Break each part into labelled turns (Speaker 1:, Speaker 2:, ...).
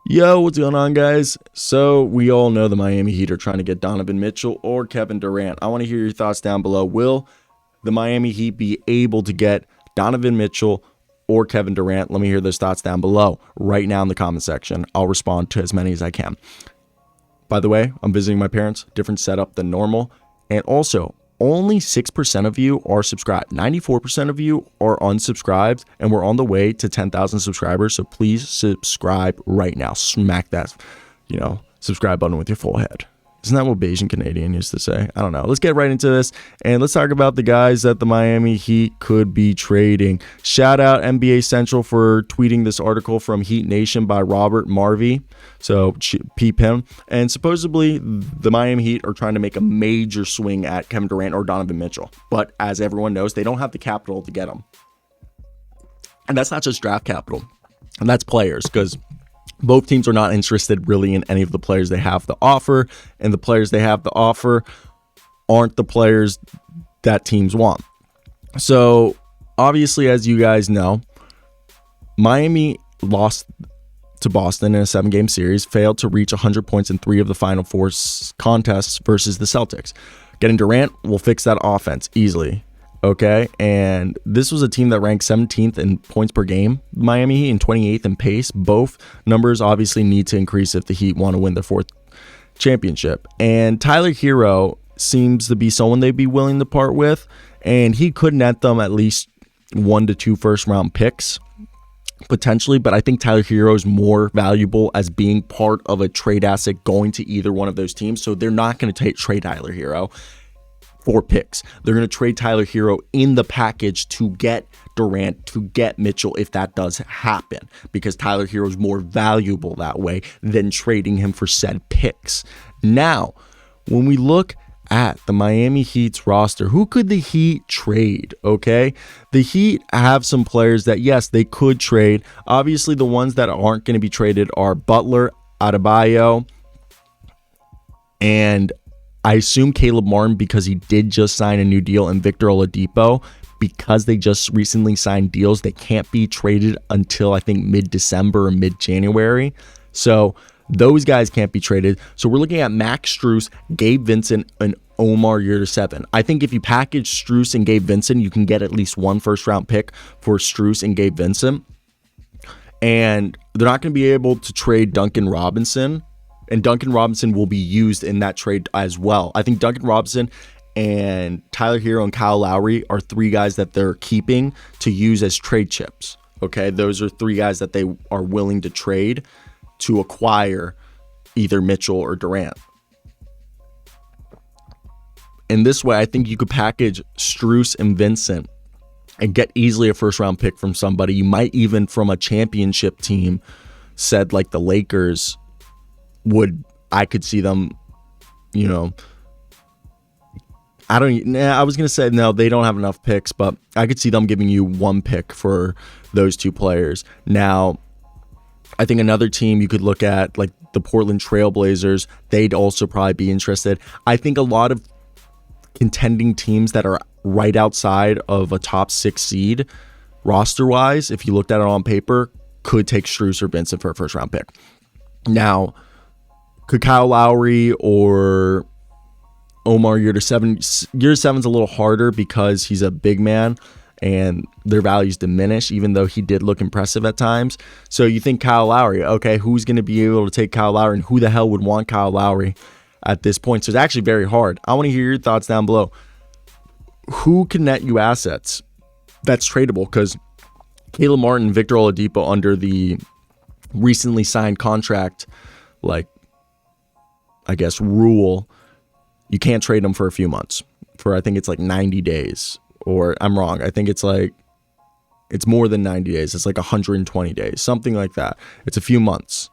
Speaker 1: Yo, what's going on, guys? So we all know the Miami Heat are trying to get Donovan Mitchell or Kevin Durant. I want to hear your thoughts down below. Will the Miami Heat be able to get Donovan Mitchell or Kevin Durant? Let me hear those thoughts down below right now in the comment section. I'll respond to as many as I can. By the way, I'm visiting my parents, different setup than normal. And also, only 6% of you are subscribed. 94% of you are unsubscribed, and we're on the way to 10,000 subscribers. So please subscribe right now. Smack that, subscribe button with your full head. Isn't that what Bayesian Canadian used to say? I don't know. Let's get right into this, and let's talk about the guys that the Miami Heat could be trading. Shout out NBA Central for tweeting this article from Heat Nation by Robert Marvey. So peep him. And supposedly the Miami Heat are trying to make a major swing at Kevin Durant or Donovan Mitchell. But as everyone knows, they don't have the capital to get them. And that's not just draft capital. And that's players, because both teams are not interested really in any of the players they have to offer, and the players they have to offer aren't the players that teams want. So obviously, as you guys know, Miami lost to Boston in a 7-game series, failed to reach 100 points in 3 of the final 4 contests versus the Celtics. Getting Durant will fix that offense easily. Okay, and this was a team that ranked 17th in points per game, Miami Heat, and 28th in pace. Both numbers obviously need to increase if the Heat want to win their 4th championship. And Tyler Herro seems to be someone they'd be willing to part with, and he could net them at least 1 to 2 first-round picks, potentially, but I think Tyler Herro is more valuable as being part of a trade asset going to either one of those teams, so they're not going to trade Tyler Herro for picks. They're going to trade Tyler Herro in the package to get Durant, to get Mitchell, if that does happen, because Tyler Herro is more valuable that way than trading him for said picks. Now, when we look at the Miami Heat's roster, who could the Heat trade? Okay, the Heat have some players that, yes, they could trade. Obviously, the ones that aren't going to be traded are Butler, Adebayo, and I assume Caleb Martin, because he did just sign a new deal, and Victor Oladipo, because they just recently signed deals, they can't be traded until I think mid-December or mid-January. So those guys can't be traded. So we're looking at Max Strus, Gabe Vincent, and Omar Yurtseven. I think if you package Strus and Gabe Vincent, you can get at least 1 first-round pick for Strus and Gabe Vincent. And they're not going to be able to trade Duncan Robinson. And Duncan Robinson will be used in that trade as well. I think Duncan Robinson and Tyler Herro and Kyle Lowry are 3 guys that they're keeping to use as trade chips. Okay, those are 3 guys that they are willing to trade to acquire either Mitchell or Durant. In this way, I think you could package Strus and Vincent and get easily a first-round pick from somebody. You might even from a championship team, said like the Lakers, I could see them, I was going to say, no, they don't have enough picks, but I could see them giving you 1 pick for those 2 players. Now, I think another team you could look at, like the Portland Trailblazers, they'd also probably be interested. I think a lot of contending teams that are right outside of a top 6 seed, roster-wise, if you looked at it on paper, could take Strus or Vincent for a first-round pick. Now, could Kyle Lowry or Omar Yurtseven's a little harder because he's a big man and their values diminish, even though he did look impressive at times. So you think Kyle Lowry, okay, who's going to be able to take Kyle Lowry, and who the hell would want Kyle Lowry at this point? So it's actually very hard. I want to hear your thoughts down below. Who can net you assets that's tradable? Because Caleb Martin, Victor Oladipo, under the recently signed contract, rule, you can't trade them for a few months. For I think it's like 90 days, or I'm wrong. I think it's more than 90 days. It's like 120 days, something like that. It's a few months.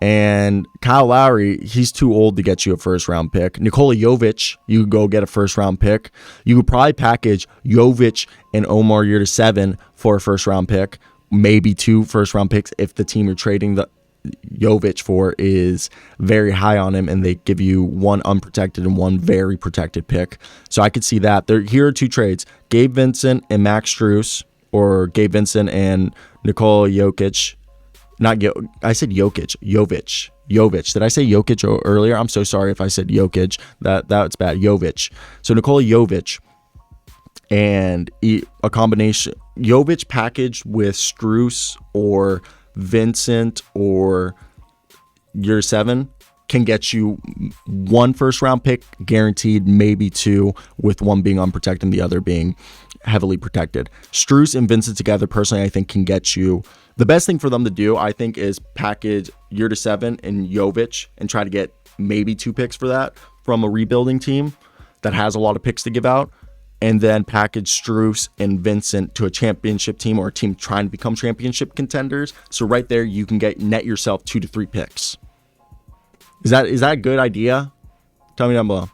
Speaker 1: And Kyle Lowry, he's too old to get you a first-round pick. Nikola Jovic, you could go get a first-round pick. You could probably package Jovic and Omar Yurtseven for a first-round pick, maybe 2 first-round picks if the team you're trading the Jovic for is very high on him, and they give you 1 unprotected and 1 very protected pick. So I could see that. Here are 2 trades: Gabe Vincent and Max Strus, or Gabe Vincent and Nikola Jokic. Not I said Jokic. Jovic. Did I say Jokic earlier? I'm so sorry if I said Jokic. That's bad. Jovic. So Nikola Jovic and a combination Jovic packaged with Strus or Vincent or year 7 can get you 1 first-round pick guaranteed, maybe 2, with 1 being unprotected and the other being heavily protected. Strus and Vincent together, personally, I think can get you. The best thing for them to do, I think, is package year 7 and Jovic and try to get maybe 2 picks for that from a rebuilding team that has a lot of picks to give out, and then package Strus and Vincent to a championship team or a team trying to become championship contenders. So right there, you can net yourself 2 to 3 picks. Is that a good idea? Tell me down below.